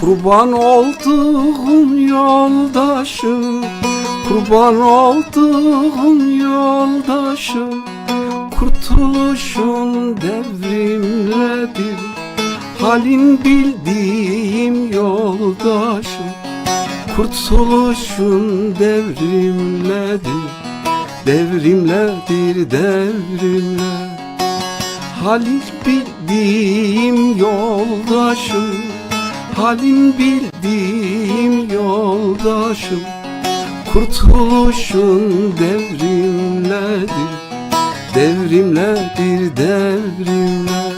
Kurban olduğum yoldaşım, kurban olduğum yoldaşım, kurtuluşun devrimledir, halin bildiğim yoldaşım. Kurtuluşun devrimledir, devrimledir, devrimler. Halin bildiğim yoldaşım, halin bildiğim yoldaşım. Kurtuluşun devrimledir, devrimledir, devrimler.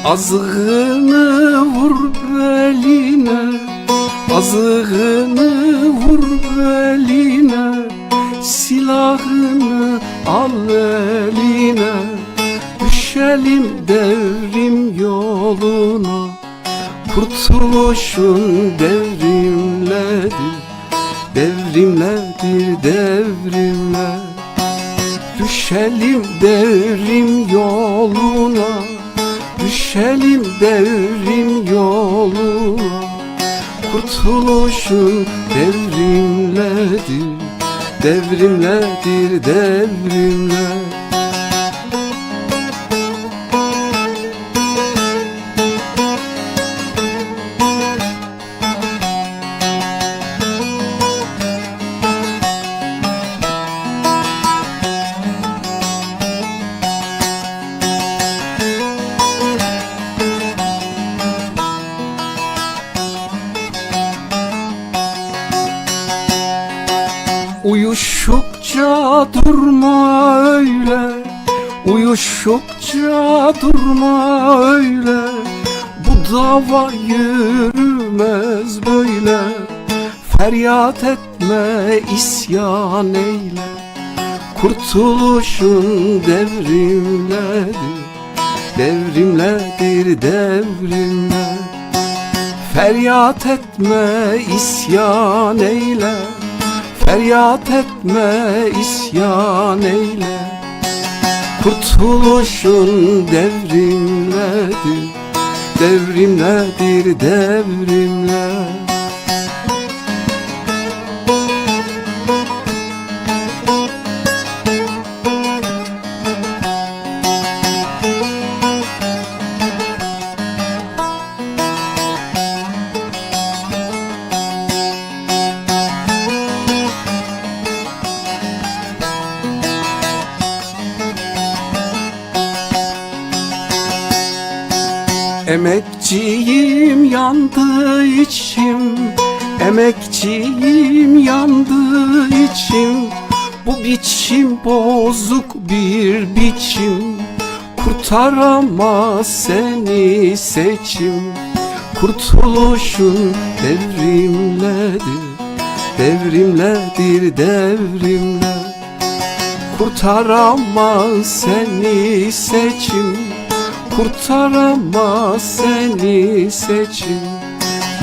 Azığını vur beline, azığını vur beline, silahını al eline. Düşelim devrim yoluna, kurtuluşun devrimledir, devrimledir, devrimler. Düşelim devrim yoluna, düşelim devrim yoluna. Kurtuluşun devrimledir, devrimledir, devrimler. Uyuşukça durma öyle, uyuşukça durma öyle. Bu dava yürümez böyle. Feryat etme, isyan eyle. Kurtuluşun devrimledir, devrimledir, devrimler. Feryat etme, isyan eyle. Feryat etme, isyan eyle. Kurtuluşun devrimledir, devrimledir, devrimler. Emekçiyim yandı içim, emekçiyim yandı içim. Bu biçim bozuk bir biçim, kurtaramaz seni seçim. Kurtuluşun devrimledir, devrimledir, devrimler. Kurtaramaz seni seçim, kurtaramaz seni seçim.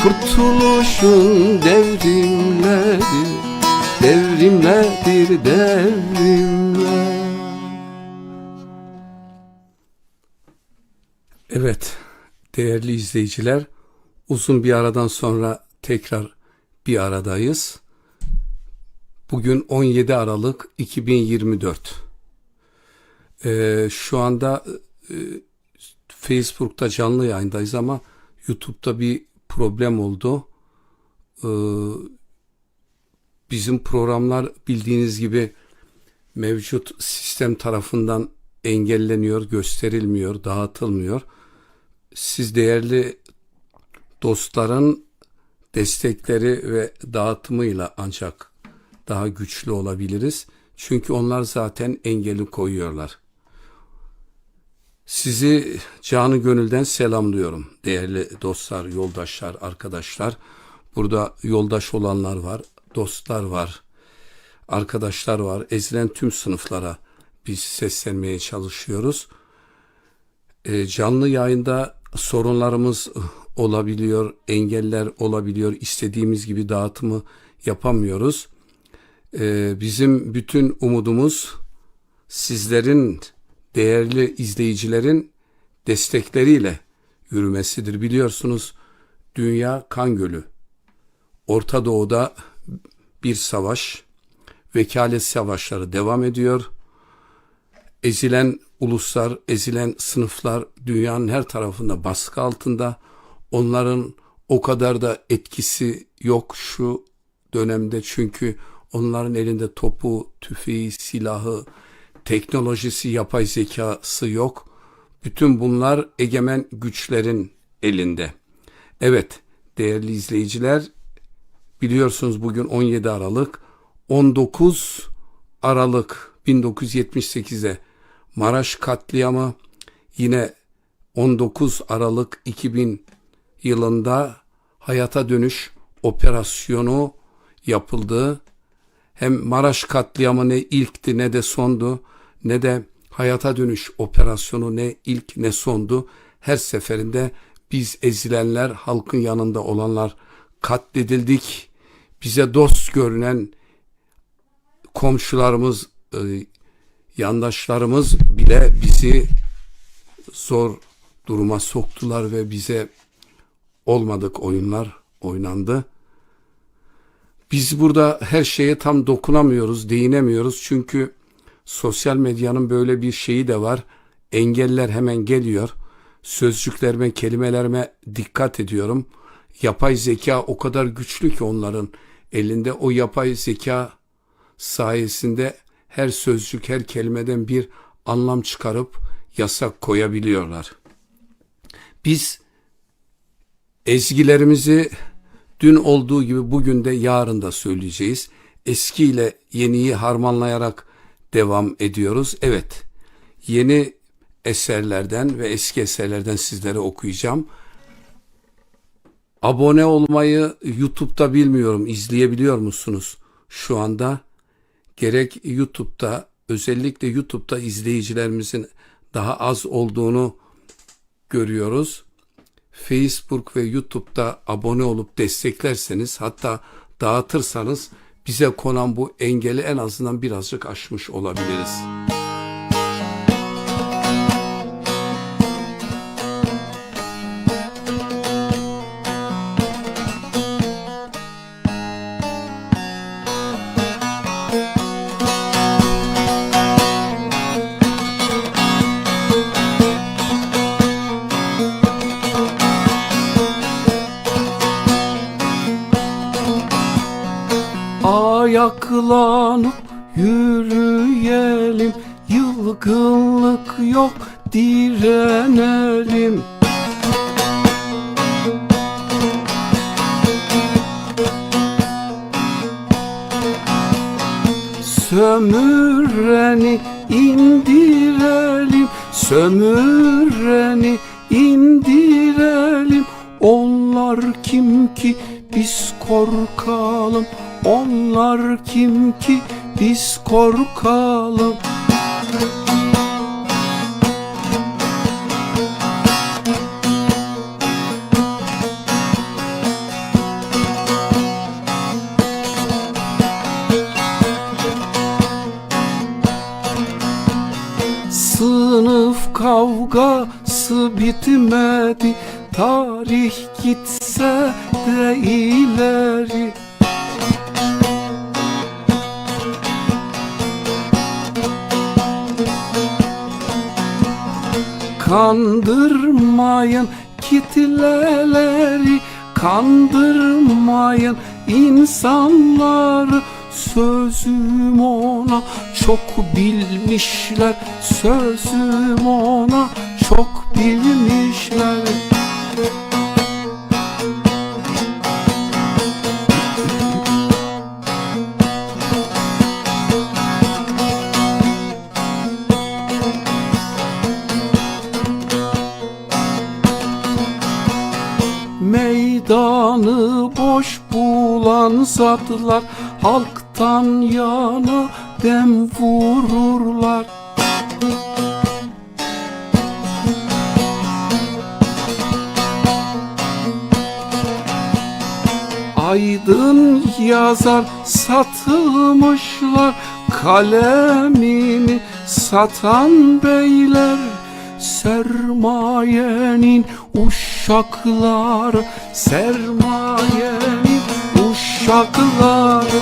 Kurtuluşun devrimledir, devrimledir, devrimler. Evet, değerli izleyiciler, uzun bir aradan sonra tekrar bir aradayız. Bugün 17 Aralık 2024. Şu anda Facebook'ta canlı yayındayız ama YouTube'da bir problem oldu. Bizim programlar bildiğiniz gibi mevcut sistem tarafından engelleniyor, gösterilmiyor, dağıtılmıyor. Siz değerli dostların destekleri ve dağıtımıyla ancak daha güçlü olabiliriz. Çünkü onlar zaten engeli koyuyorlar. Sizi canı gönülden selamlıyorum değerli dostlar, yoldaşlar, arkadaşlar. Burada yoldaş olanlar var, dostlar var, arkadaşlar var. Ezilen tüm sınıflara biz seslenmeye çalışıyoruz. Canlı yayında sorunlarımız olabiliyor, engeller olabiliyor, istediğimiz gibi dağıtımı yapamıyoruz. Bizim bütün umudumuz sizlerin, değerli izleyicilerin destekleriyle yürümesidir. Biliyorsunuz dünya kan gölü. Orta Doğu'da bir savaş, vekalet savaşları devam ediyor. Ezilen uluslar, ezilen sınıflar dünyanın her tarafında baskı altında. Onların o kadar da etkisi yok şu dönemde, çünkü onların elinde topu, tüfeği, silahı, teknolojisi, yapay zekası yok. Bütün bunlar egemen güçlerin elinde. Evet, değerli izleyiciler, biliyorsunuz bugün 17 Aralık, 19 Aralık 1978'de Maraş katliamı, yine 19 Aralık 2000 yılında Hayata Dönüş operasyonu yapıldı. Hem Maraş katliamı ne ilkti ne de sondu, ne de Hayata Dönüş operasyonu ne ilk ne sondu. Her seferinde biz ezilenler, halkın yanında olanlar katledildik. Bize dost görünen komşularımız, yandaşlarımız bile bizi zor duruma soktular ve bize olmadık oyunlar oynandı. Biz burada her şeye tam dokunamıyoruz, değinemiyoruz. Çünkü sosyal medyanın böyle bir şeyi de var. Engeller hemen geliyor. Sözcüklerime, kelimelerime dikkat ediyorum. Yapay zeka o kadar güçlü ki onların elinde. O yapay zeka sayesinde her sözcük, her kelimeden bir anlam çıkarıp yasak koyabiliyorlar. Biz ezgilerimizi dün olduğu gibi bugün de yarın da söyleyeceğiz. Eski ile yeniyi harmanlayarak devam ediyoruz. Evet, yeni eserlerden ve eski eserlerden sizlere okuyacağım. Abone olmayı YouTube'da bilmiyorum, izleyebiliyor musunuz şu anda? Gerek YouTube'da, özellikle YouTube'da izleyicilerimizin daha az olduğunu görüyoruz. Facebook ve YouTube'da abone olup desteklerseniz, hatta dağıtırsanız bize konan bu engeli en azından birazcık aşmış olabiliriz. Ayaklanıp yürüyelim, yılgınlık yok, direnelim. Sömüreni indirelim, sömüreni indirelim. Onlar kim ki biz korkalım? Onlar kim ki biz korkalım? Sınıf kavgası bitmedi, tarih gitse de ileri. Kandırmayın kitleleri, kandırmayın insanları. Sözüm ona çok bilmişler, sözüm ona çok bilmişler. Meydanı boş bulan zatlar halktan yana dem vururlar. Aydın yazar satılmışlar, kalemini satan beyler, sermayenin uşakları, sermayenin uşakları.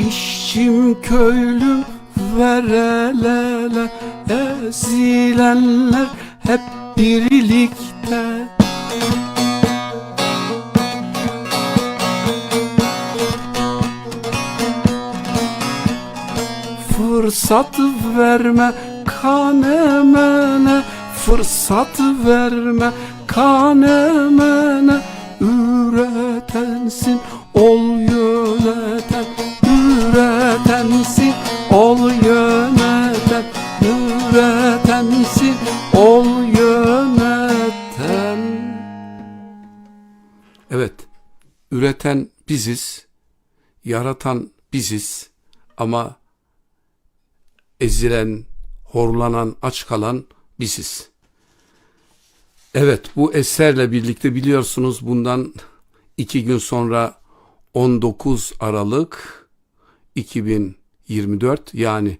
İşçim köylüm ver el ele, ezilenler hep birlikte. Fırsat verme kanemene, fırsat verme kanemene, üretensin ol yöneten, üretensin ol yöneten, üretensin ol yöneten. Evet, üreten biziz, yaratan biziz ama ezilen, horlanan, aç kalan biziz. Evet, bu eserle birlikte biliyorsunuz bundan 2 gün sonra 19 Aralık 2024, yani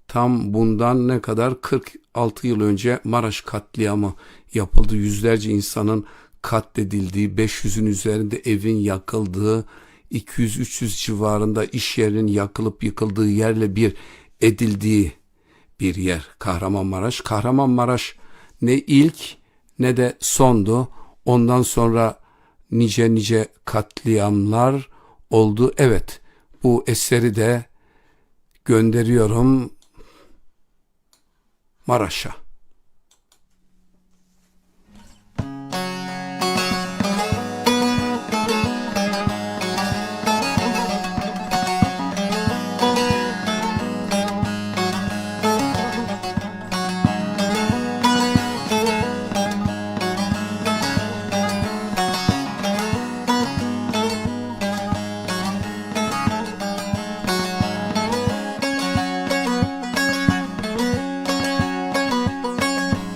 tam bundan ne kadar 46 yıl önce Maraş katliamı yapıldı. Yüzlerce insanın katledildiği, 500'ün üzerinde evin yakıldığı, 200-300 civarında iş yerinin yakılıp yıkıldığı, yerle bir edildiği bir yer Kahramanmaraş. Kahramanmaraş ne ilk ne de sondu. Ondan sonra nice katliamlar oldu. Evet, bu eseri de gönderiyorum Maraş'a.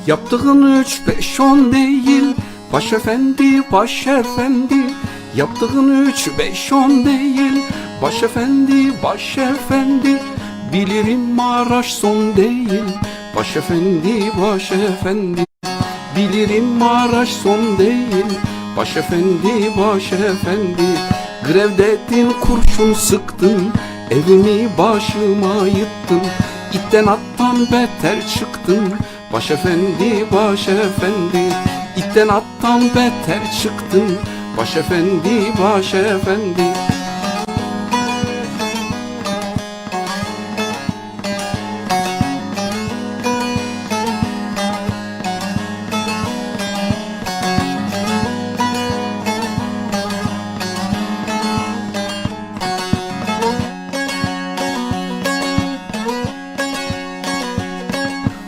Yaptığın 3-5-10 değil, başefendi, başefendi. Yaptığın 3-5-10 değil, başefendi, başefendi. Bilirim Maraş son değil, başefendi, başefendi. Bilirim Maraş son değil, başefendi, başefendi. Grev dedin, kurşun sıktın, evimi başıma yıktın. İtten attan beter çıktın, başefendi, başefendi. İtten attan beter çıktın, başefendi, başefendi.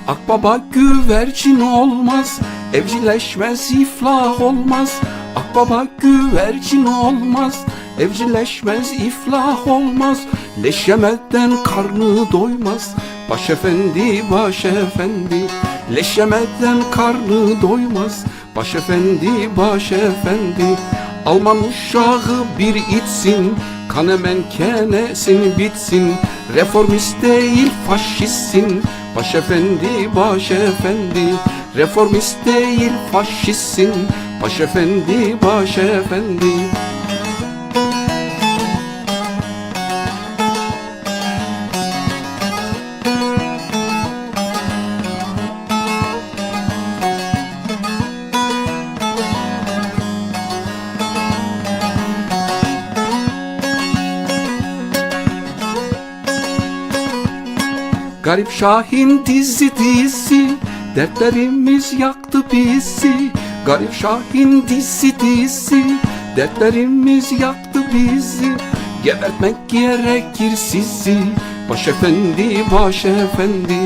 Akbaba güvercin olmaz, evcilleşmez, iflah olmaz. Akbaba güvercin olmaz, evcilleşmez, iflah olmaz. Leş yemeden karnı doymaz, başefendi, başefendi. Leş yemeden karnı doymaz, başefendi, başefendi. Alman uşağı bir itsin, kan hemen kenesin bitsin. Reformist değil faşistsin, başefendi, başefendi. Reformist değil faşistsin, başefendi, başefendi. Garip Şahin dizi dizi, dertlerimiz yaktı bizi. Garip Şahin dizi dizi, dertlerimiz yaktı bizi. Gebertmek gerekir sizi, başefendi, başefendi.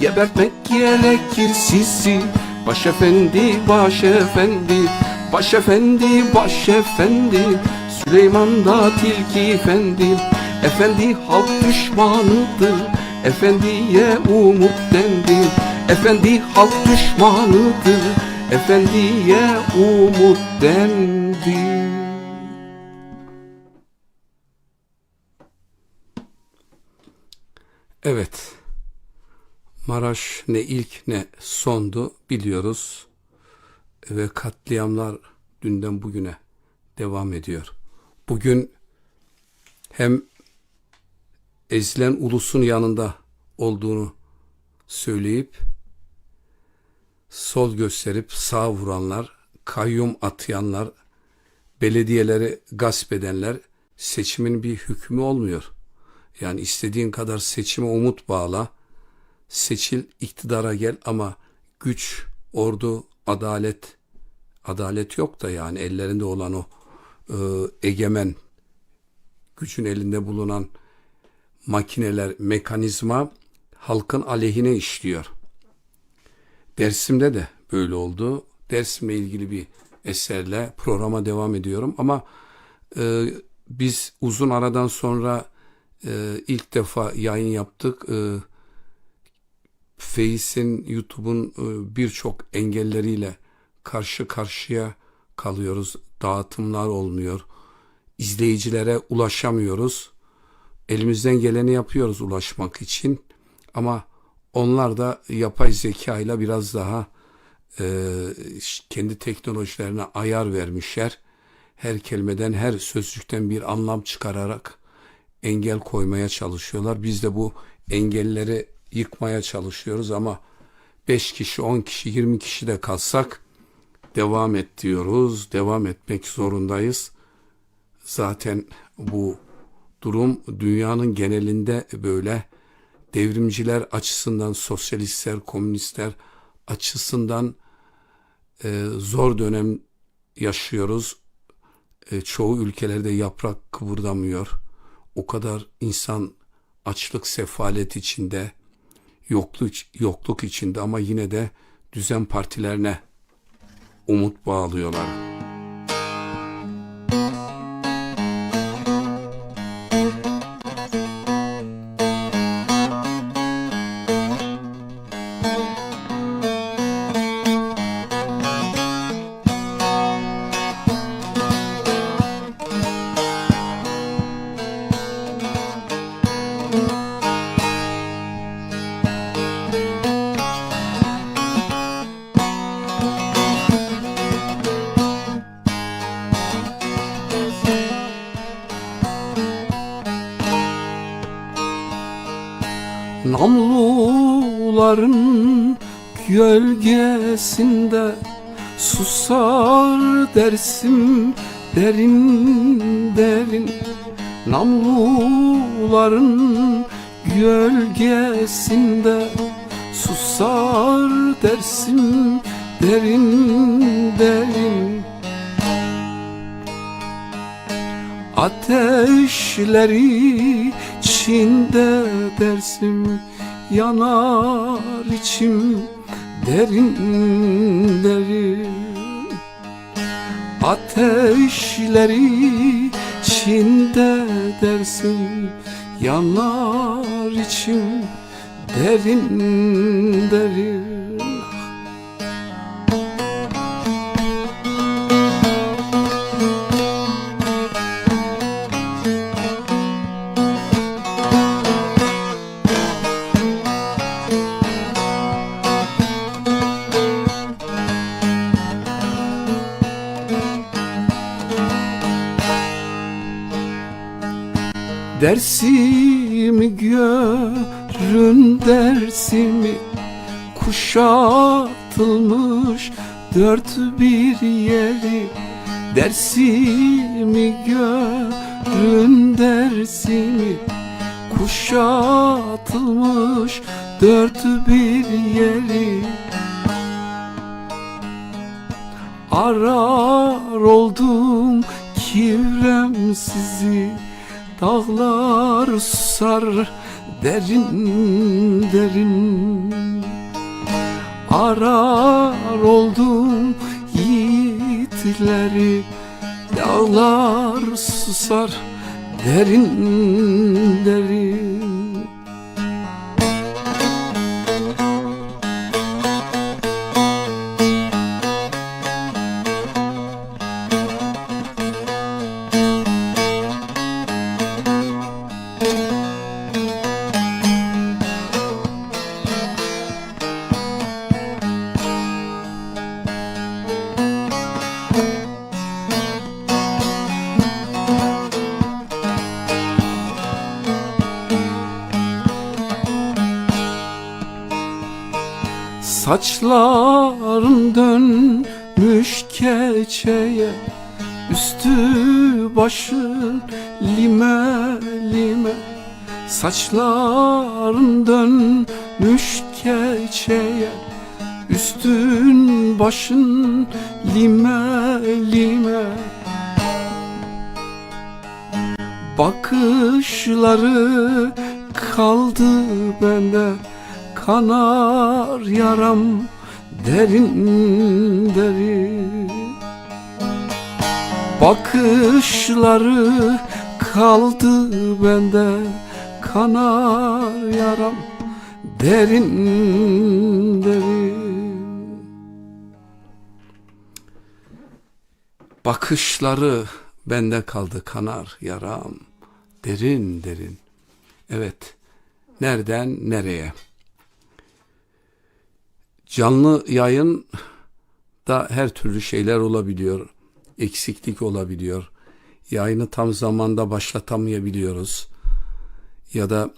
Gebertmek gerekir sizi, Başefendi, başefendi, başefendi, başefendi, Süleyman da tilki efendi. Efendi halk düşmanıdır, efendiye umut dendi. Efendi halk düşmanıdır, efendiye umut dendi. Evet, Maraş ne ilk ne sondu biliyoruz ve katliamlar dünden bugüne devam ediyor. Bugün hem ezilen ulusun yanında olduğunu söyleyip sol gösterip sağ vuranlar, kayyum atayanlar, belediyeleri gasp edenler, seçimin bir hükmü olmuyor. Yani istediğin kadar seçime umut bağla, seçil, iktidara gel ama güç, ordu, adalet yok da yani ellerinde olan o egemen, gücün elinde bulunan makineler, mekanizma halkın aleyhine işliyor. Dersim'de de böyle oldu. Dersim'le ilgili bir eserle programa devam ediyorum ama biz uzun aradan sonra ilk defa yayın yaptık. Face'in, YouTube'un birçok engelleriyle karşı karşıya kalıyoruz. Dağıtımlar olmuyor. İzleyicilere ulaşamıyoruz. Elimizden geleni yapıyoruz ulaşmak için. Ama onlar da yapay zeka ile biraz daha kendi teknolojilerine ayar vermişler. Her kelimeden, her sözcükten bir anlam çıkararak engel koymaya çalışıyorlar. Biz de bu engelleri yıkmaya çalışıyoruz ama 5 kişi, 10 kişi, 20 kişi de kalsak devam et diyoruz. Devam etmek zorundayız. Zaten bu durum dünyanın genelinde böyle. Devrimciler açısından, sosyalistler, komünistler açısından zor dönem yaşıyoruz. Çoğu ülkelerde yaprak kıvırdamıyor. O kadar insan açlık, sefalet içinde, yokluk içinde ama yine de düzen partilerine umut bağlıyorlar. Namluların gölgesinde susar Dersim derin derin. Namluların gölgesinde susar Dersim derin derin. Ateşleri içinde Dersim yanar içim derin derin. Ateşleri içinde Dersim yanar içim derin derin. Dersimi görün Dersimi, kuşatılmış dört bir yeri. Dersimi görün Dersimi, kuşatılmış dört bir yeri. Arar oldum kivrem sizi, dağlar susar derin derin. Arar oldum yiğitleri, dağlar susar derin derin. Saçların dönmüş keçeye, üstü başın lime lime. Saçların dönmüş keçeye, üstün başın lime lime. Bakışları kaldı bende, kanar yaram derin derin. Bakışları kaldı bende, kanar yaram derin derin. Bakışları bende kaldı, kanar yaram derin derin. Evet, nereden nereye? Canlı yayın da her türlü şeyler olabiliyor. Eksiklik olabiliyor. Yayını tam zamanda başlatamayabiliyoruz. Ya da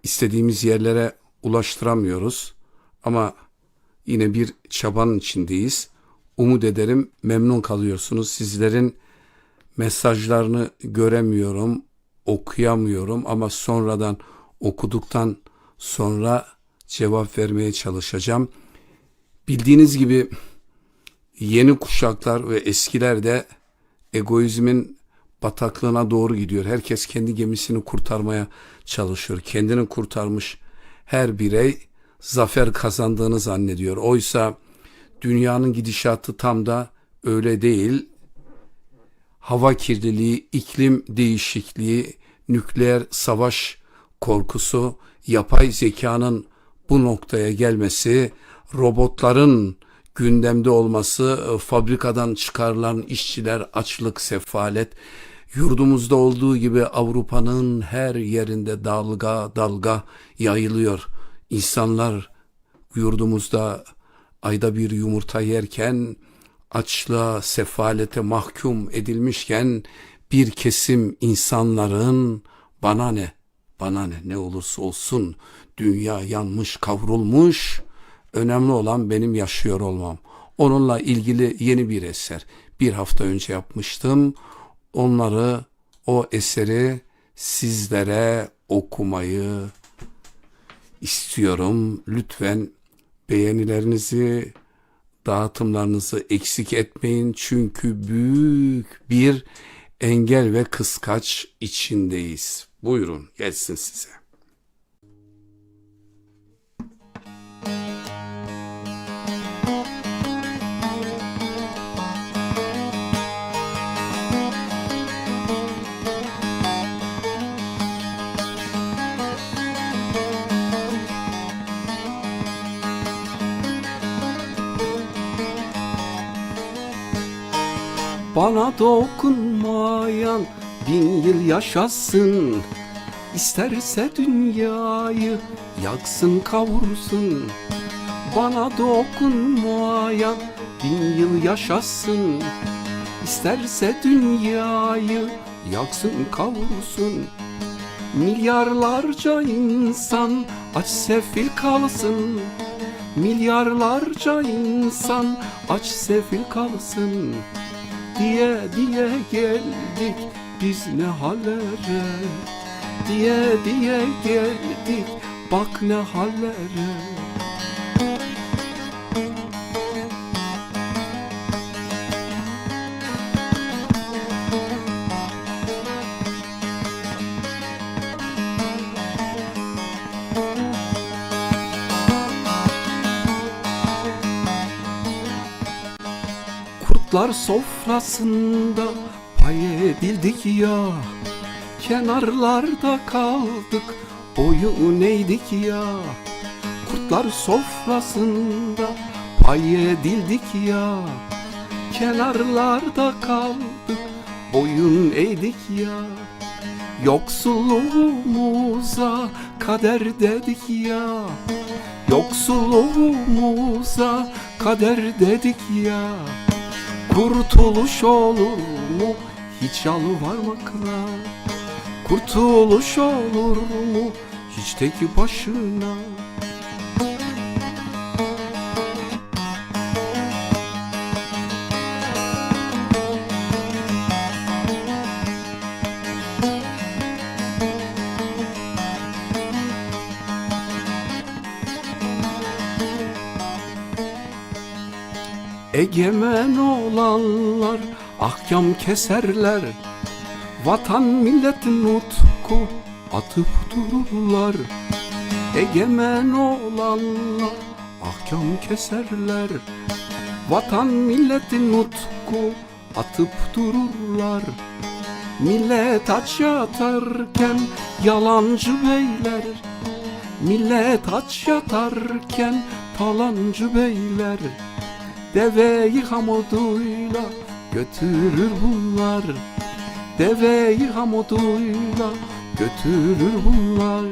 istediğimiz yerlere ulaştıramıyoruz. Ama yine bir çabanın içindeyiz. Umut ederim memnun kalıyorsunuz. Sizlerin mesajlarını göremiyorum, okuyamıyorum ama sonradan okuduktan sonra cevap vermeye çalışacağım. Bildiğiniz gibi yeni kuşaklar ve eskiler de egoizmin bataklığına doğru gidiyor. Herkes kendi gemisini kurtarmaya çalışıyor. Kendini kurtarmış her birey zafer kazandığını zannediyor. Oysa dünyanın gidişatı tam da öyle değil. Hava kirliliği, iklim değişikliği, nükleer savaş korkusu, yapay zekanın bu noktaya gelmesi, robotların gündemde olması, fabrikadan çıkarılan işçiler, açlık, sefalet, yurdumuzda olduğu gibi Avrupa'nın her yerinde dalga dalga yayılıyor. İnsanlar yurdumuzda ayda bir yumurta yerken, açlığa, sefalete mahkum edilmişken, bir kesim insanların bana ne olursa olsun, dünya yanmış, kavrulmuş, önemli olan benim yaşıyor olmam. Onunla ilgili yeni bir eser bir hafta önce yapmıştım. O eseri sizlere okumayı istiyorum. Lütfen beğenilerinizi, dağıtımlarınızı eksik etmeyin. Çünkü büyük bir engel ve kıskaç içindeyiz. Buyurun, gelsin size. Bana dokunmayan 1000 yıl yaşasın, İsterse dünyayı yaksın kavursun. Bana dokunmayan 1000 yıl yaşasın, İsterse dünyayı yaksın kavursun. Milyarlarca insan aç sefil kalsın, milyarlarca insan aç sefil kalsın diye geldik biz ne hallere, diye geldik bak ne hallere. Kurtlar sofrasında pay edildik ya, kenarlarda kaldık, boyun eğdik ya. Kurtlar sofrasında pay edildik ya, kenarlarda kaldık, boyun eğdik ya. Yoksulluğumuza kader dedik ya, yoksulluğumuza kader dedik ya. Kurtuluş olur mu hiç yalvarmakla, kurtuluş olur mu hiç tek başına? Egemen olanlar ahkam keserler, vatan milletin nutku atıp dururlar. Egemen olanlar ahkam keserler, vatan milletin nutku atıp dururlar. Millet aç yatarken yalancı beyler, millet aç yatarken talancı beyler, deveyi hamuduyla götürür bunlar, deveyi hamuduyla götürür bunlar.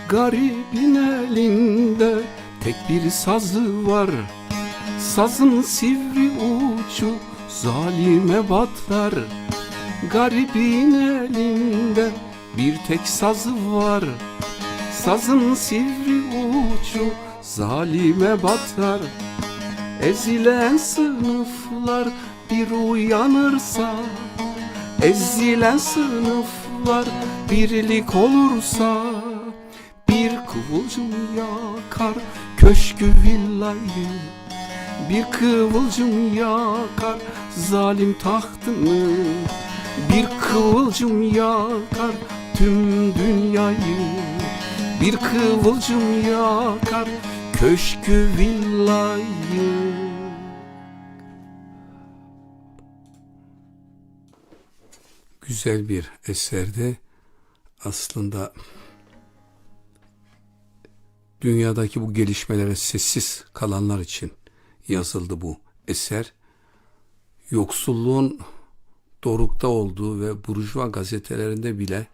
Garibin elinde tek bir sazı var, sazın sivri ucu zalime batar. Garibin elinde bir tek sazı var, sazın sivri ucu zalime batar. Ezilen sınıflar bir uyanırsa, ezilen sınıflar birlik olursa, bir kıvılcım yakar köşkü villayı, bir kıvılcım yakar zalim tahtını, bir kıvılcım yakar tüm dünyayı, bir kıvılcım yakar köşkü villayı. Güzel bir eserde aslında dünyadaki bu gelişmelere sessiz kalanlar için yazıldı bu eser. Yoksulluğun dorukta olduğu ve burjuva gazetelerinde bile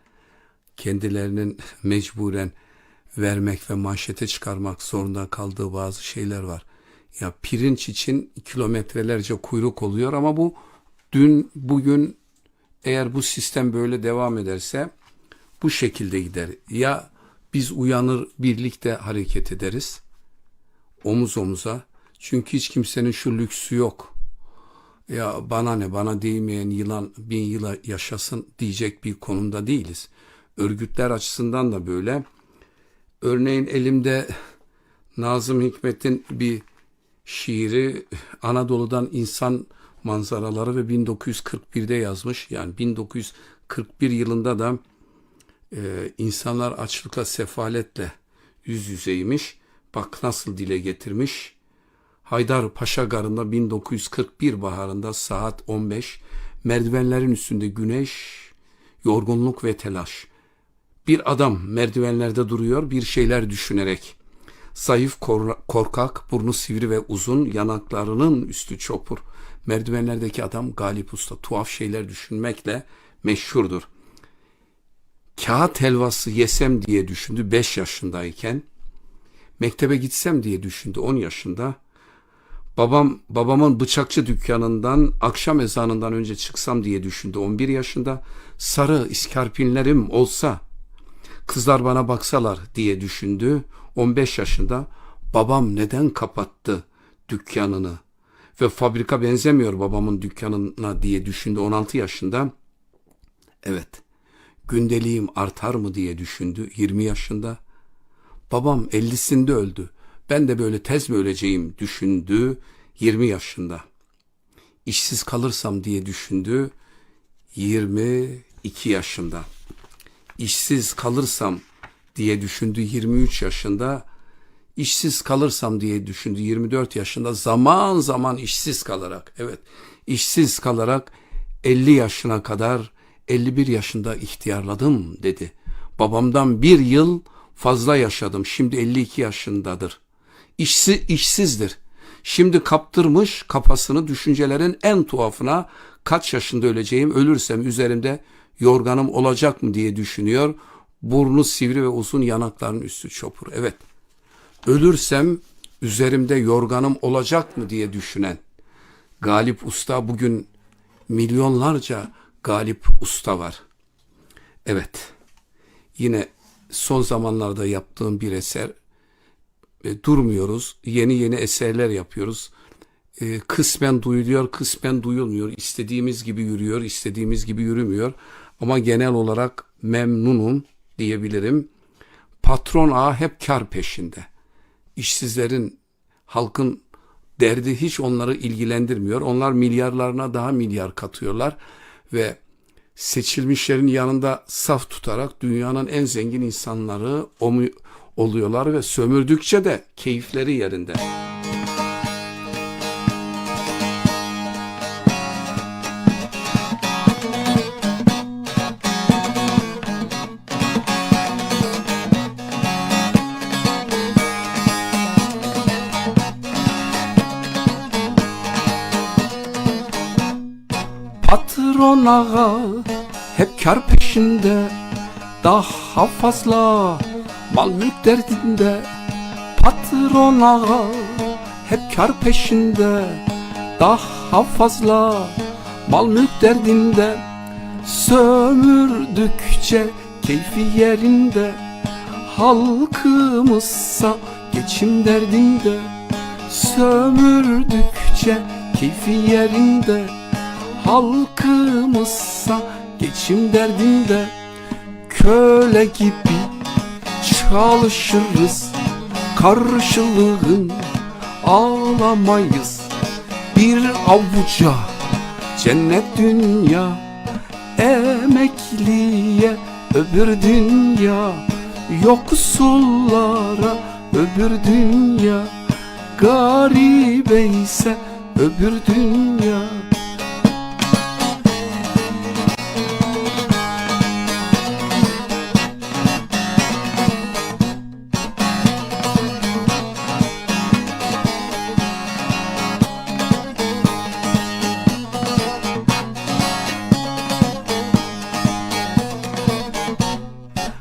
kendilerinin mecburen vermek ve manşete çıkarmak zorunda kaldığı bazı şeyler var. Ya pirinç için kilometrelerce kuyruk oluyor ama bu dün, bugün eğer bu sistem böyle devam ederse bu şekilde gider. Ya biz uyanır, birlikte hareket ederiz, omuz omuza. Çünkü hiç kimsenin şu lüksü yok. Ya bana ne, bana değmeyen yılan 1000 yıla yaşasın diyecek bir konumda değiliz. Örgütler açısından da böyle. Örneğin elimde Nazım Hikmet'in bir şiiri, Anadolu'dan insan manzaraları ve 1941'de yazmış. Yani 1941 yılında da insanlar açlıkla, sefaletle yüz yüzeymiş. Bak nasıl dile getirmiş. Haydarpaşa Garı'nda 1941 baharında saat 15, merdivenlerin üstünde güneş, yorgunluk ve telaş. Bir adam merdivenlerde duruyor bir şeyler düşünerek. Zayıf, korkak, burnu sivri ve uzun, yanaklarının üstü çopur. Merdivenlerdeki adam Galip Usta tuhaf şeyler düşünmekle meşhurdur. Kağıt helvası yesem diye düşündü 5 yaşındayken. Mektebe gitsem diye düşündü 10 yaşında. Babamın bıçakçı dükkanından akşam ezanından önce çıksam diye düşündü 11 yaşında. Sarı iskarpinlerim olsa, kızlar bana baksalar diye düşündü 15 yaşında. Babam neden kapattı dükkanını ve fabrika benzemiyor babamın dükkanına diye düşündü 16 yaşında. Evet, gündeliğim artar mı diye düşündü 20 yaşında. Babam 50'sinde öldü. Ben de böyle tez mi öleceğim düşündü 20 yaşında. İşsiz kalırsam diye düşündü 22 yaşında. İşsiz kalırsam diye düşündü 23 yaşında. İşsiz kalırsam diye düşündü 24 yaşında. Zaman zaman işsiz kalarak, evet, işsiz kalarak 50 yaşına kadar 51 yaşında ihtiyarladım dedi. Babamdan bir yıl fazla yaşadım. Şimdi 52 yaşındadır. İşsizdir. Şimdi kaptırmış kafasını düşüncelerin en tuhafına, kaç yaşında öleceğim, ölürsem üzerimde yorganım olacak mı diye düşünüyor. Burnu sivri ve uzun, yanaklarının üstü çopur. Evet, ölürsem üzerimde yorganım olacak mı diye düşünen Galip Usta, bugün milyonlarca Galip Usta var. Evet, yine son zamanlarda yaptığım bir eser, durmuyoruz. Yeni eserler yapıyoruz. Kısmen duyuluyor, kısmen duyulmuyor. İstediğimiz gibi yürüyor, istediğimiz gibi yürümüyor. Ama genel olarak memnunum diyebilirim. Patron ağa hep kar peşinde. İşsizlerin, halkın derdi hiç onları ilgilendirmiyor. Onlar milyarlarına daha milyar katıyorlar ve seçilmişlerin yanında saf tutarak dünyanın en zengin insanları oluyorlar ve sömürdükçe de keyifleri yerinde. Patron ağa hep kar peşinde, daha fazla mal mülk derdinde. Patron ağa hep kar peşinde, daha fazla mal mülk derdinde. Sömürdükçe keyfi yerinde, halkımızsa geçim derdinde. Sömürdükçe keyfi yerinde, halkımızsa geçim derdinde. Köle gibi çalışırız, karşılığın ağlamayız. Bir avuca cennet dünya, emekliye öbür dünya. Yoksullara öbür dünya, garibe ise öbür dünya.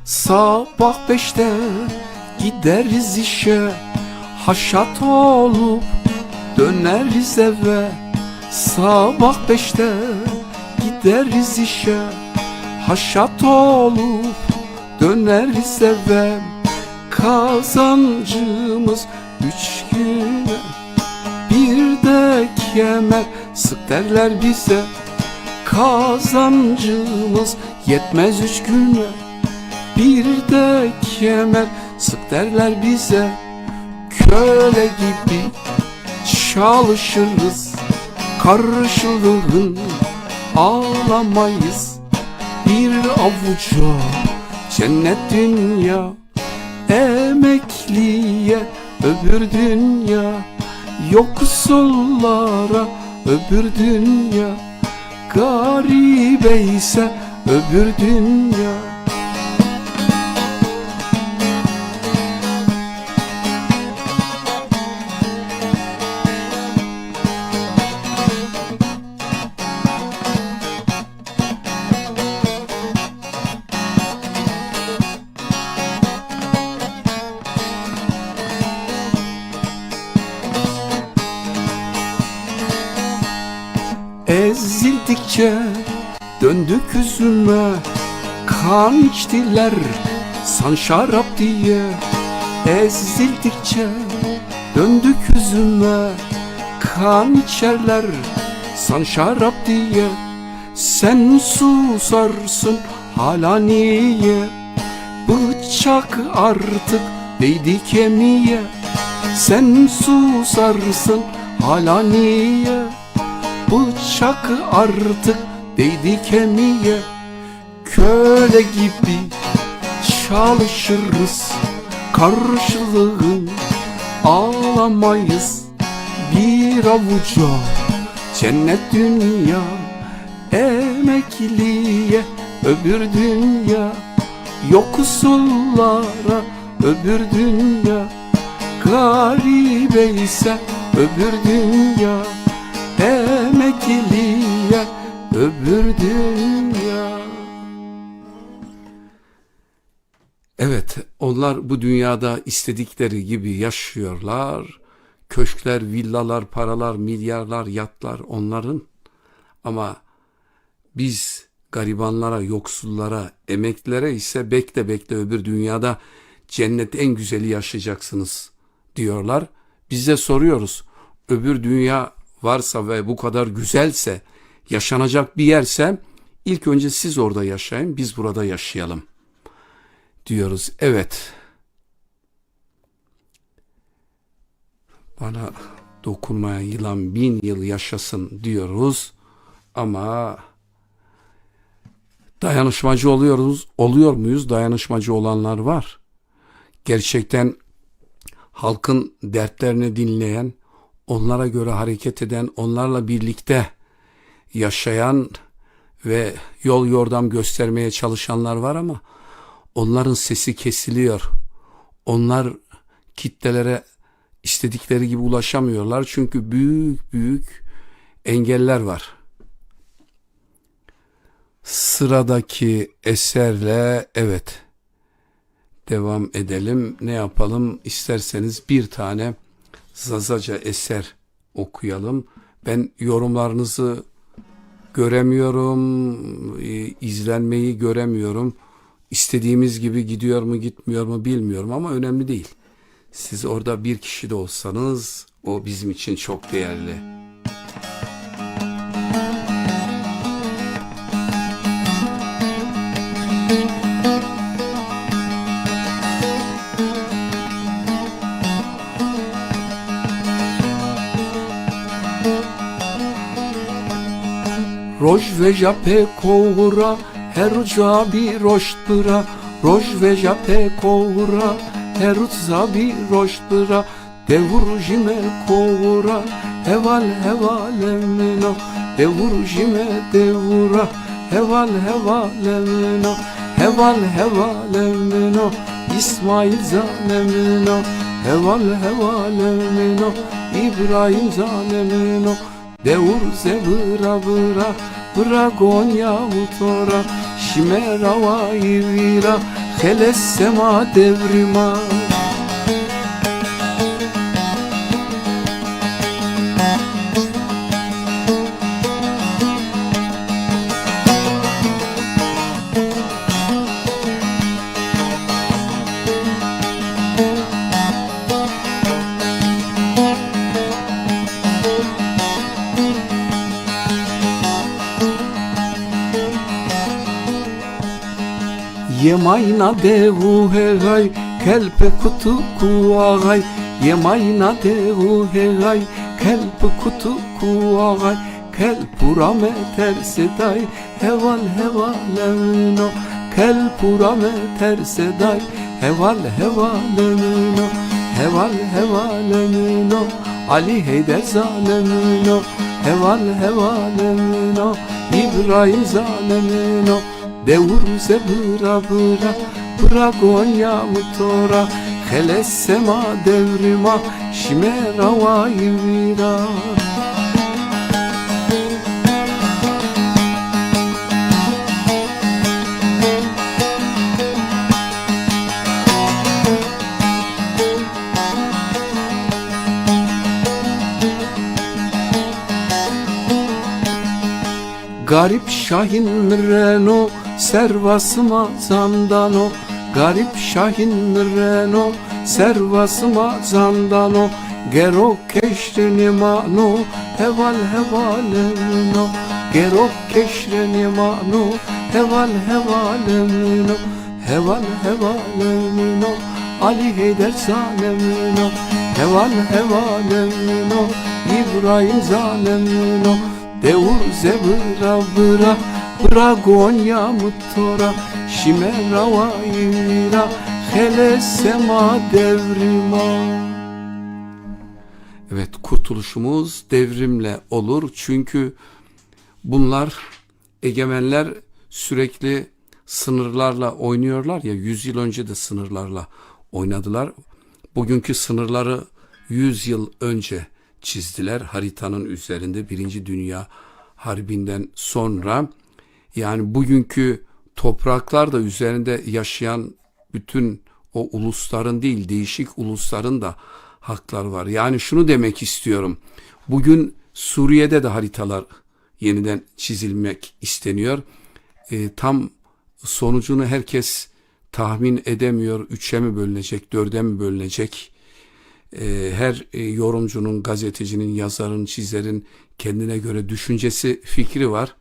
Sabah 5'te gideriz işe, haşat olup döneriz eve. Sabah 5'te gideriz işe, haşat olup döneriz eve. Kazancımız 3 güne, bir de kemer sık derler bize. Kazancımız yetmez 3 güne, bir de kemer sık derler bize. Köle gibi çalışırız, karşılığın ağlamayız. Bir avuca cennet dünya, emekliye öbür dünya. Yoksullara öbür dünya, garibe ise öbür dünya. Ezildikçe döndük üzüme, kan içtiler san şarap diye. Ezildikçe döndük üzüme, kan içerler san şarap diye. Sen susarsın hala niye, bıçak artık değdi kemiğe. Sen susarsın hala niye? Bıçak artık değdi kemiğe. Köle gibi çalışırız, karşılığın alamayız. Bir avuca cennet dünya, emekliye öbür dünya, yoksullara öbür dünya, garibe ise öbür dünya, emekliye öbür dünya. Evet, onlar bu dünyada istedikleri gibi yaşıyorlar. Köşkler, villalar, paralar, milyarlar, yatlar onların. Ama biz garibanlara, yoksullara, emeklilere ise bekle bekle öbür dünyada cennet en güzeli yaşayacaksınız diyorlar. Biz de soruyoruz, öbür dünya varsa ve bu kadar güzelse, yaşanacak bir yerse ilk önce siz orada yaşayın, biz burada yaşayalım diyoruz. Evet, bana dokunmayan yılan 1000 yıl yaşasın diyoruz ama dayanışmacı oluyor muyuz? Dayanışmacı olanlar var. Gerçekten halkın dertlerini dinleyen, onlara göre hareket eden, onlarla birlikte yaşayan ve yol yordam göstermeye çalışanlar var ama onların sesi kesiliyor. Onlar kitlelere istedikleri gibi ulaşamıyorlar çünkü büyük büyük engeller var. Sıradaki eserle evet devam edelim. Ne yapalım? İsterseniz bir tane Zazaca eser okuyalım. Ben yorumlarınızı göremiyorum, izlenmeyi göremiyorum. İstediğimiz gibi gidiyor mu gitmiyor mu bilmiyorum ama önemli değil. Siz orada bir kişi de olsanız o bizim için çok değerli. Roj ve jape kovura, her uca roştıra. Roj ve jape kovura, her uca roştıra. Devur jime kovura, heval hevalemino. Devur jime devura, heval hevalemino. Heval hevalemino, İsmail zalemino. Heval hevalemino, İbrahim zalemino. Devur zevıra vıra, vıra Gonya utora. Şimera vaivira, heles sema devrima. Yemayna devu hegay, kelpe kutu kuagay. Yemayna devu hegay, kelpe kutu kuagay. Kelpurame terseday, heval hevalemino. Kelpurame terseday, heval hevalemino. Heval hevalemino, Ali Heyder zalemino. Heval hevalemino, İbrahim zalemino. Devur zebra bıra, bıra Gonya utora. Heles sema devrima, şimera vaivira. Garip Şahin Reno, servasıma zandano. Garip Şahin Reno, servasıma zandano. Gerok keşreni mano, heval hevalemino. Gerok keşreni mano, heval hevalemino. Heval hevalemino, Ali Heyder zalemino. Heval heval emno İbrahim zalemno Devur zebra bıra Bıra Gonya mutora Şime ravayira Hele sema devrima. Evet, kurtuluşumuz devrimle olur. Çünkü bunlar, egemenler sürekli sınırlarla oynuyorlar ya, 100 yıl önce de sınırlarla oynadılar. Bugünkü sınırları 100 yıl önce çizdiler haritanın üzerinde, Birinci Dünya Harbi'nden sonra. Yani bugünkü topraklar da üzerinde yaşayan bütün o ulusların değil, değişik ulusların da haklar var. Yani şunu demek istiyorum. Bugün Suriye'de de haritalar yeniden çizilmek isteniyor. Tam sonucunu herkes tahmin edemiyor. 3'e mi bölünecek, 4'e mi bölünecek? Her yorumcunun, gazetecinin, yazarın, çizerin kendine göre düşüncesi, fikri var.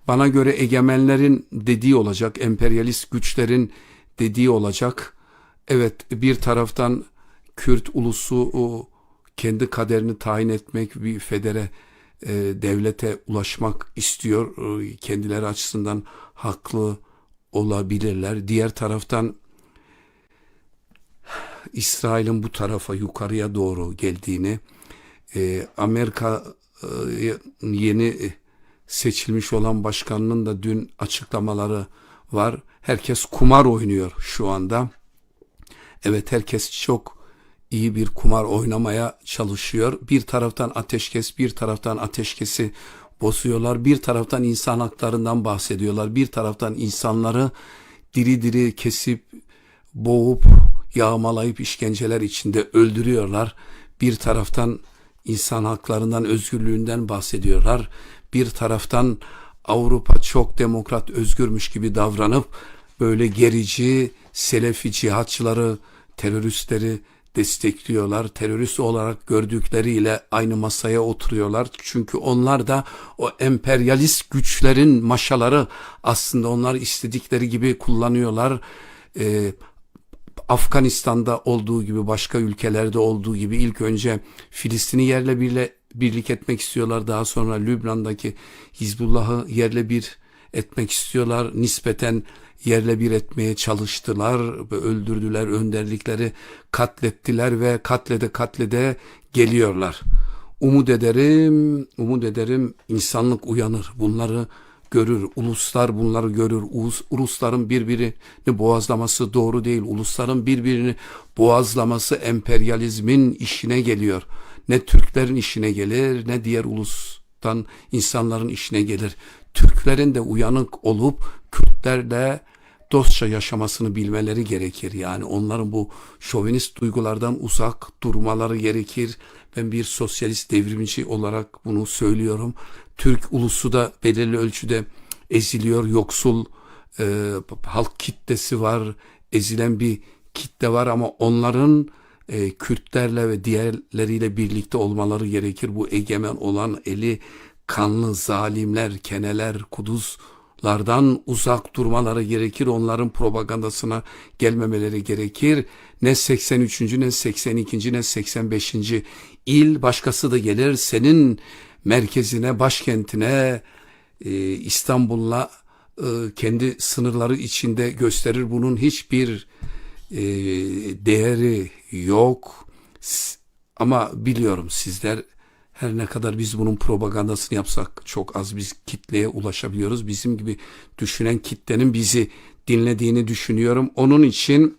Bana göre egemenlerin dediği olacak, emperyalist güçlerin dediği olacak. Evet, bir taraftan Kürt ulusu kendi kaderini tayin etmek, bir federe devlete ulaşmak istiyor. Kendileri açısından haklı olabilirler. Diğer taraftan İsrail'in bu tarafa, yukarıya doğru geldiğini, Amerika yeni seçilmiş olan başkanının da dün açıklamaları var. Herkes kumar oynuyor şu anda. Evet, herkes çok iyi bir kumar oynamaya çalışıyor. Bir taraftan ateşkes, bir taraftan ateşkesi bozuyorlar. Bir taraftan insan haklarından bahsediyorlar. Bir taraftan insanları diri diri kesip, boğup, yağmalayıp işkenceler içinde öldürüyorlar. Bir taraftan insan haklarından, özgürlüğünden bahsediyorlar. Bir taraftan Avrupa çok demokrat, özgürmüş gibi davranıp böyle gerici, selefi cihatçıları, teröristleri destekliyorlar. Terörist olarak gördükleriyle aynı masaya oturuyorlar. Çünkü onlar da o emperyalist güçlerin maşaları, aslında onlar istedikleri gibi kullanıyorlar. Afganistan'da olduğu gibi, başka ülkelerde olduğu gibi ilk önce Filistin'i yerle birlik etmek istiyorlar. Daha sonra Lübnan'daki Hizbullah'ı yerle bir etmek istiyorlar. Nispeten yerle bir etmeye çalıştılar. Öldürdüler, önderlikleri katlettiler ve katlede geliyorlar. Umut ederim insanlık uyanır. Bunları görür. Uluslar bunları görür. Ulusların birbirini boğazlaması doğru değil. Ulusların birbirini boğazlaması emperyalizmin işine geliyor. Ne Türklerin işine gelir, ne diğer ulustan insanların işine gelir. Türklerin de uyanık olup Kürtlerle dostça yaşamasını bilmeleri gerekir. Yani onların bu şovinist duygulardan uzak durmaları gerekir. Ben bir sosyalist devrimci olarak bunu söylüyorum. Türk ulusu da belirli ölçüde eziliyor. Yoksul halk kitlesi var. Ezilen bir kitle var ama onların Kürtlerle ve diğerleriyle birlikte olmaları gerekir. Bu egemen olan eli kanlı zalimler, keneler, kuduzlardan uzak durmaları gerekir. Onların propagandasına gelmemeleri gerekir. Ne 83. ne 82. ne 85. il başkası da gelir senin merkezine, başkentine, İstanbul'la kendi sınırları içinde gösterir. Bunun hiçbir değeri yok. Ama biliyorum sizler, her ne kadar biz bunun propagandasını yapsak çok az bir kitleye ulaşabiliyoruz. Bizim gibi düşünen kitlenin bizi dinlediğini düşünüyorum. Onun için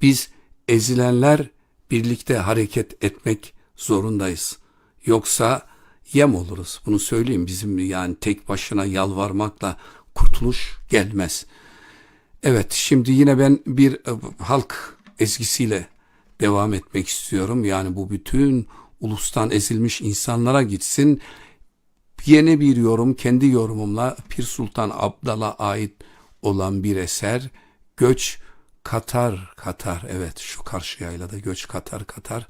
biz ezilenler birlikte hareket etmek zorundayız. Yoksa yem oluruz. Bunu söyleyeyim. Bizim yani tek başına yalvarmakla kurtuluş gelmez. Evet, şimdi yine ben bir halk ezgisiyle devam etmek istiyorum. Yani bu bütün ulustan ezilmiş insanlara gitsin. Yeni bir yorum, kendi yorumumla Pir Sultan Abdal'a ait olan bir eser. Göç Katar. Evet, şu karşı yaylada göç Katar.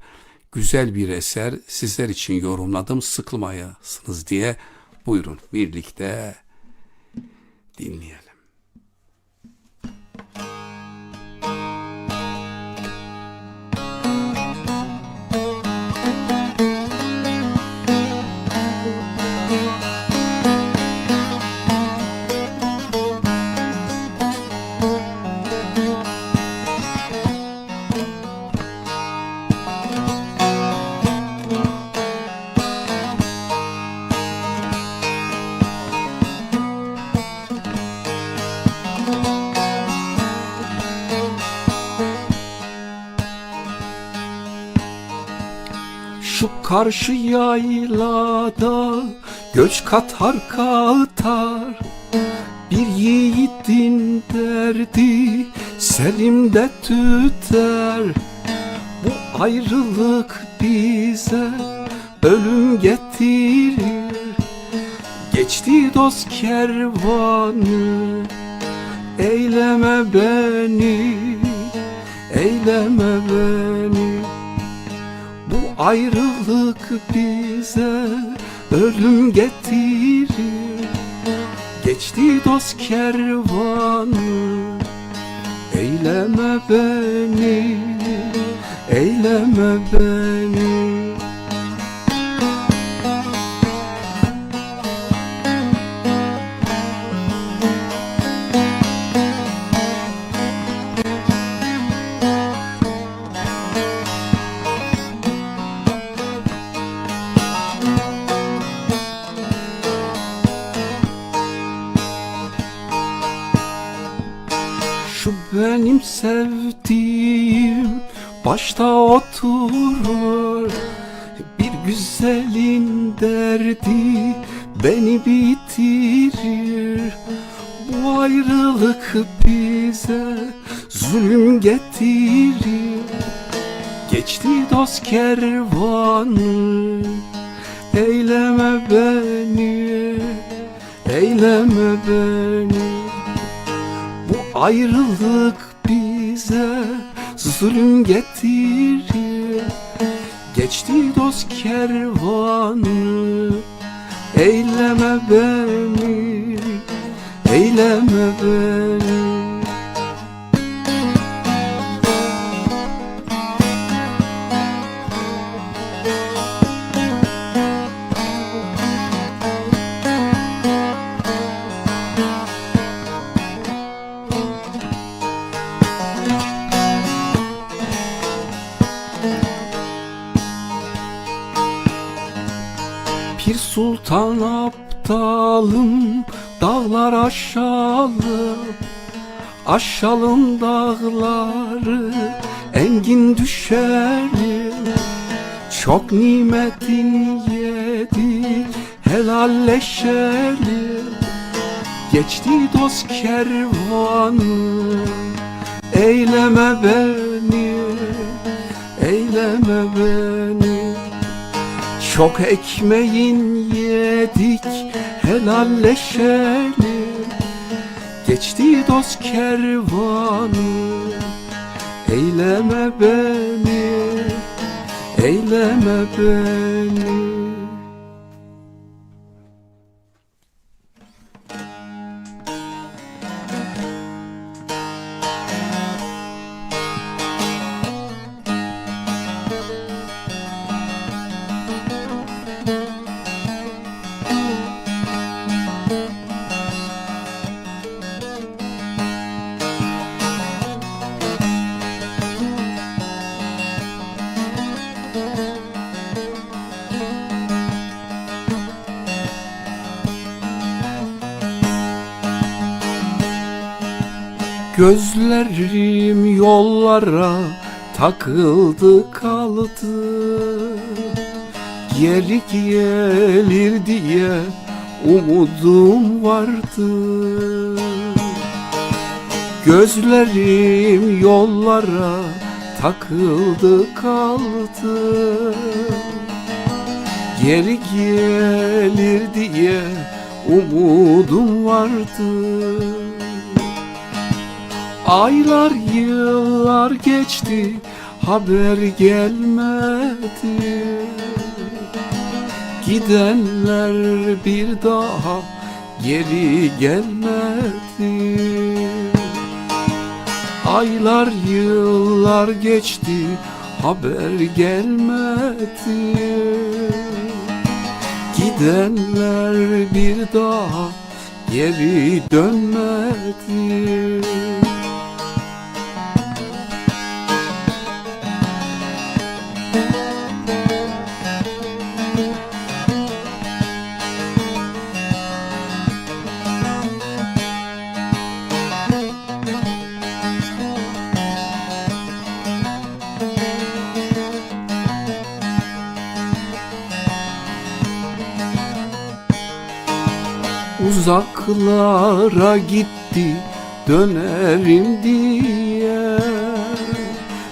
Güzel bir eser. Sizler için yorumladım. Sıkılmayasınız diye. Buyurun birlikte dinleyelim. karşı yaylada göç katar katar. Bir yiğidin derdi selimde tüter. Bu ayrılık bize ölüm getirir. Geçti dost kervanı, eyleme beni, eyleme beni. Bu ayrılık bize ölüm getirir. Geçti dost kervanı, eyleme beni, eyleme beni. Şu benim sevdiğim başta oturur. Bir güzelin derdi beni bitirir. Bu ayrılık bize zulüm getirir. Geçti dost kervanı, eyleme beni, eyleme beni. Bu ayrılık bize zulüm getirir. Geçti dost kervanı, eyleme beni, eyleme beni. Pir Sultan aptalım, dağlar aşalım. Aşalım dağları, engin düşerim. Çok nimetin yedik, helalleşelim. Geçti dost kervanı, eyleme beni, eyleme beni. Çok ekmeğin yedik, helalleşelim. Geçti dost kervanı, eyleme beni, eyleme beni. Gözlerim yollara takıldı kaldı. Geri gelir diye umudum vardı. Gözlerim yollara takıldı kaldı. Geri gelir diye umudum vardı. Aylar yıllar geçti, haber gelmedi. Gidenler bir daha geri gelmedi. Aylar yıllar geçti, haber gelmedi. Gidenler bir daha geri dönmedi. Uzaklara gitti dönerim diye,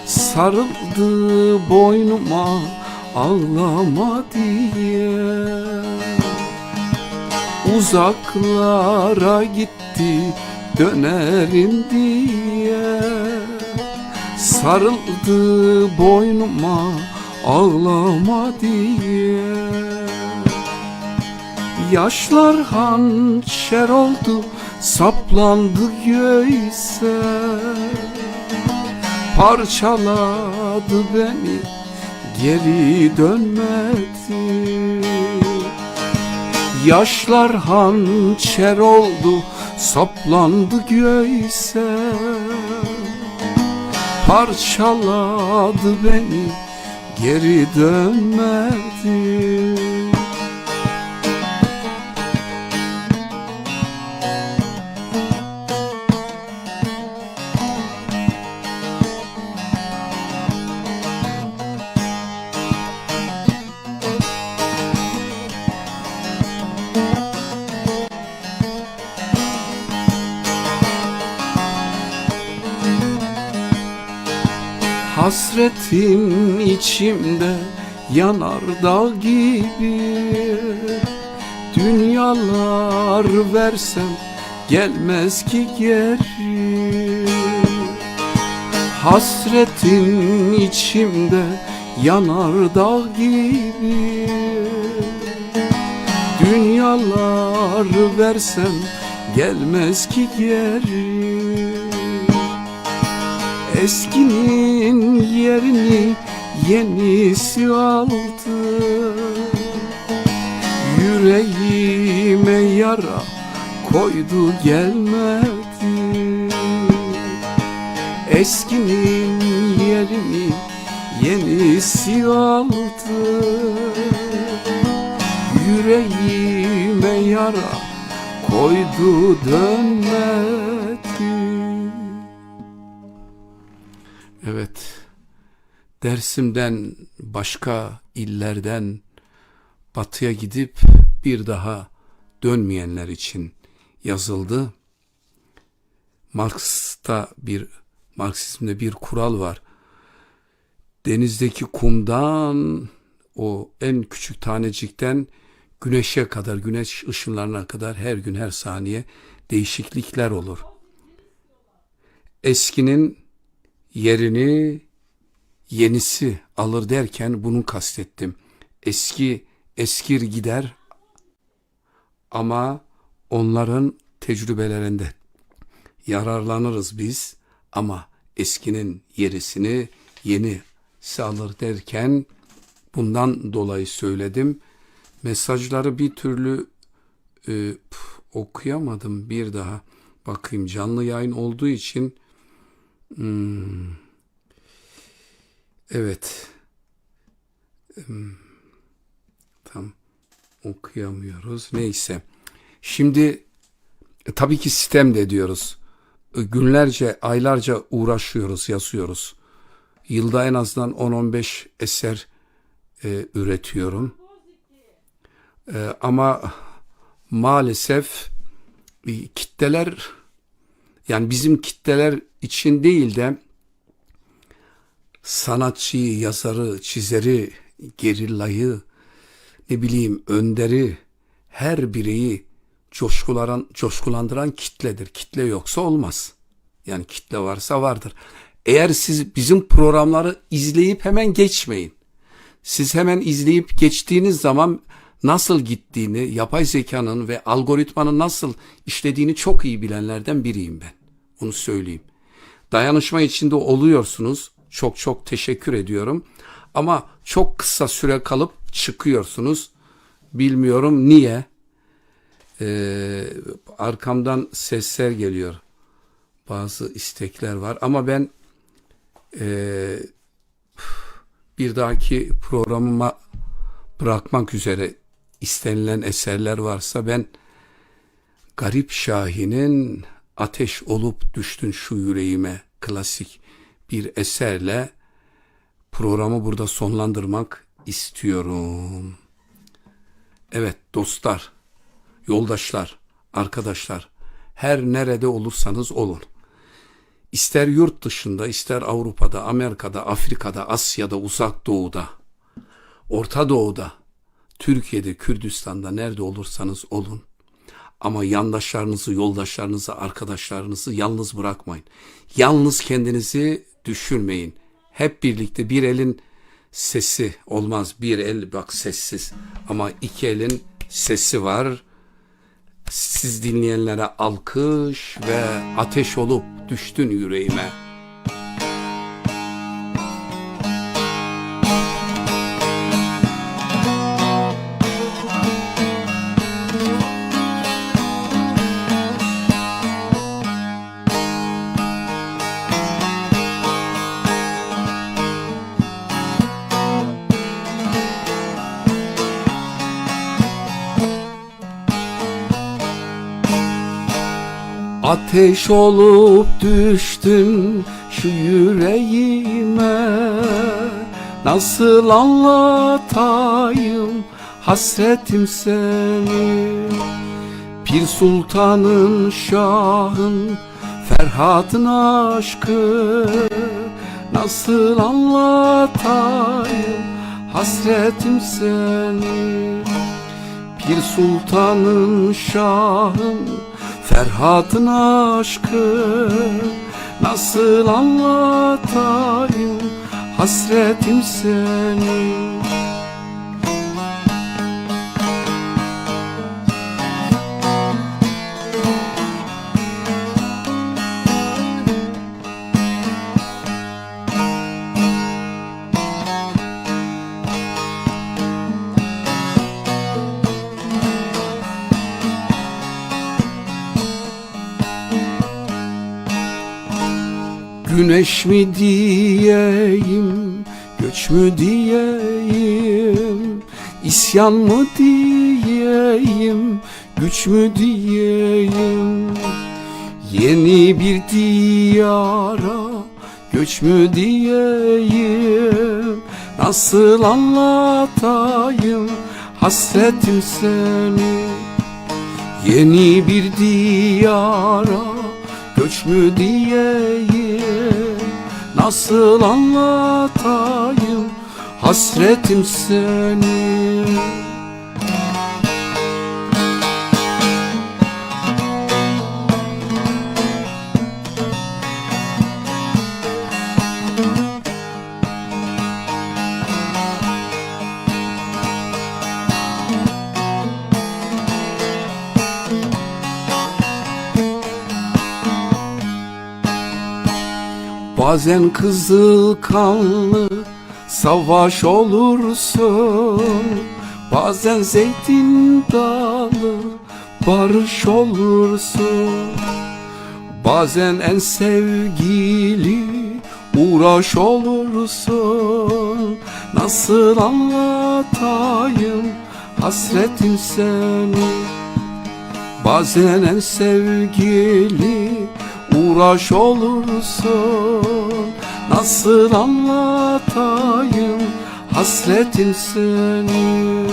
sarıldı boynuma ağlama diye. Uzaklara gitti dönerim diye, sarıldı boynuma ağlama diye. Yaşlar hançer oldu, saplandı göğse, parçaladı beni, geri dönmedi. Yaşlar hançer oldu, saplandı göğse, parçaladı beni, geri dönmedi. Hasretim içimde yanar dağ gibi, dünyalar versem gelmez ki geri. Hasretim içimde yanar dağ gibi, dünyalar versem gelmez ki geri. Eskinin yerini yenisi aldı, yüreğime yara koydu gelmedi. Eskinin yerini yenisi aldı, yüreğime yara koydu dönmedi. Evet, Dersim'den başka illerden batıya gidip bir daha dönmeyenler için yazıldı. Marksizmde bir kural var. Denizdeki kumdan, o en küçük tanecikten güneşe kadar, güneş ışınlarına kadar her gün, her saniye değişiklikler olur. Eskinin yerini yenisi alır derken bunu kastettim. Eski eskir gider ama onların tecrübelerinde yararlanırız biz, ama eskinin yerisini yenisi alır derken bundan dolayı söyledim. Mesajları bir türlü okuyamadım, bir daha bakayım, canlı yayın olduğu için. Evet. Tam okuyamıyoruz. Neyse. Şimdi tabii ki sistem de diyoruz. Günlerce, aylarca uğraşıyoruz, yazıyoruz. Yılda en azından 10-15 eser üretiyorum. Ama maalesef kitleler, yani bizim kitleler için değil de sanatçıyı, yazarı, çizeri, gerillayı, önderi, her bireyi coşkulandıran kitledir. Kitle yoksa olmaz. Yani kitle varsa vardır. Eğer siz bizim programları izleyip hemen geçmeyin. Siz hemen izleyip geçtiğiniz zaman nasıl gittiğini, yapay zekanın ve algoritmanın nasıl işlediğini çok iyi bilenlerden biriyim ben. Onu söyleyeyim. Dayanışma içinde oluyorsunuz. Çok çok teşekkür ediyorum. Ama çok kısa süre kalıp çıkıyorsunuz. Bilmiyorum niye. Arkamdan sesler geliyor. Bazı istekler var. Ama ben bir dahaki programıma bırakmak üzere istenilen eserler varsa ben Garip Şahin'in Ateş Olup Düştün Şu Yüreğime klasik bir eserle programı burada sonlandırmak istiyorum. Evet dostlar, yoldaşlar, arkadaşlar, her nerede olursanız olun. İster yurt dışında, ister Avrupa'da, Amerika'da, Afrika'da, Asya'da, Uzak Doğu'da, Orta Doğu'da, Türkiye'de, Kürdistan'da nerede olursanız olun. Ama yandaşlarınızı, yoldaşlarınızı, arkadaşlarınızı yalnız bırakmayın. Yalnız kendinizi düşürmeyin. Hep birlikte bir elin sesi olmaz. Bir el bak sessiz ama iki elin sesi var. Siz dinleyenlere alkış ve ateş olup düştün yüreğime. Ateş olup düştün şu yüreğime, nasıl anlatayım hasretim seni. Pir Sultan'ın, Şah'ın, Ferhat'ın aşkı, nasıl anlatayım hasretim seni. Pir Sultan'ın, Şah'ın, Ferhat'ın aşkı, nasıl anlatayım hasretim seni. Güneş mi diyeyim, göç mü diyeyim, isyan mı diyeyim, güç mü diyeyim. Yeni bir diyara göç mü diyeyim, nasıl anlatayım hasretim seni. Yeni bir diyara göç mü diyeyim, nasıl anlatayım hasretim seni. Bazen kızıl kanlı savaş olursun, bazen zeytin dalı barış olursun. Bazen en sevgili uğraş olursun, nasıl anlatayım hasretim seni. Bazen en sevgili uğraş olursun, nasıl anlatayım hasretim seni.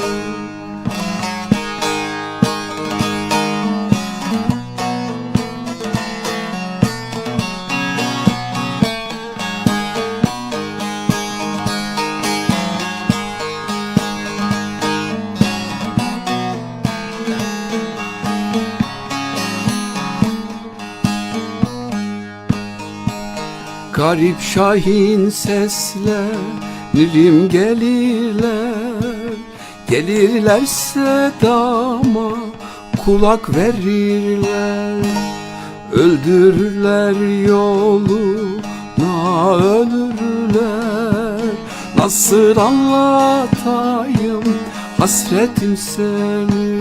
Garip şahin seslerim gelirler, gelirlerse dama kulak verirler. Öldürürler yoluna ölürler, nasıl anlatayım hasretim seni.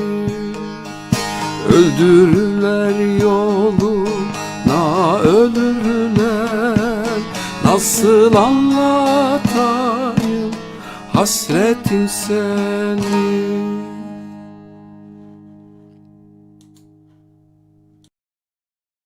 Öldürürler yoluna ölürler, nasıl anlatayım hasretim seni.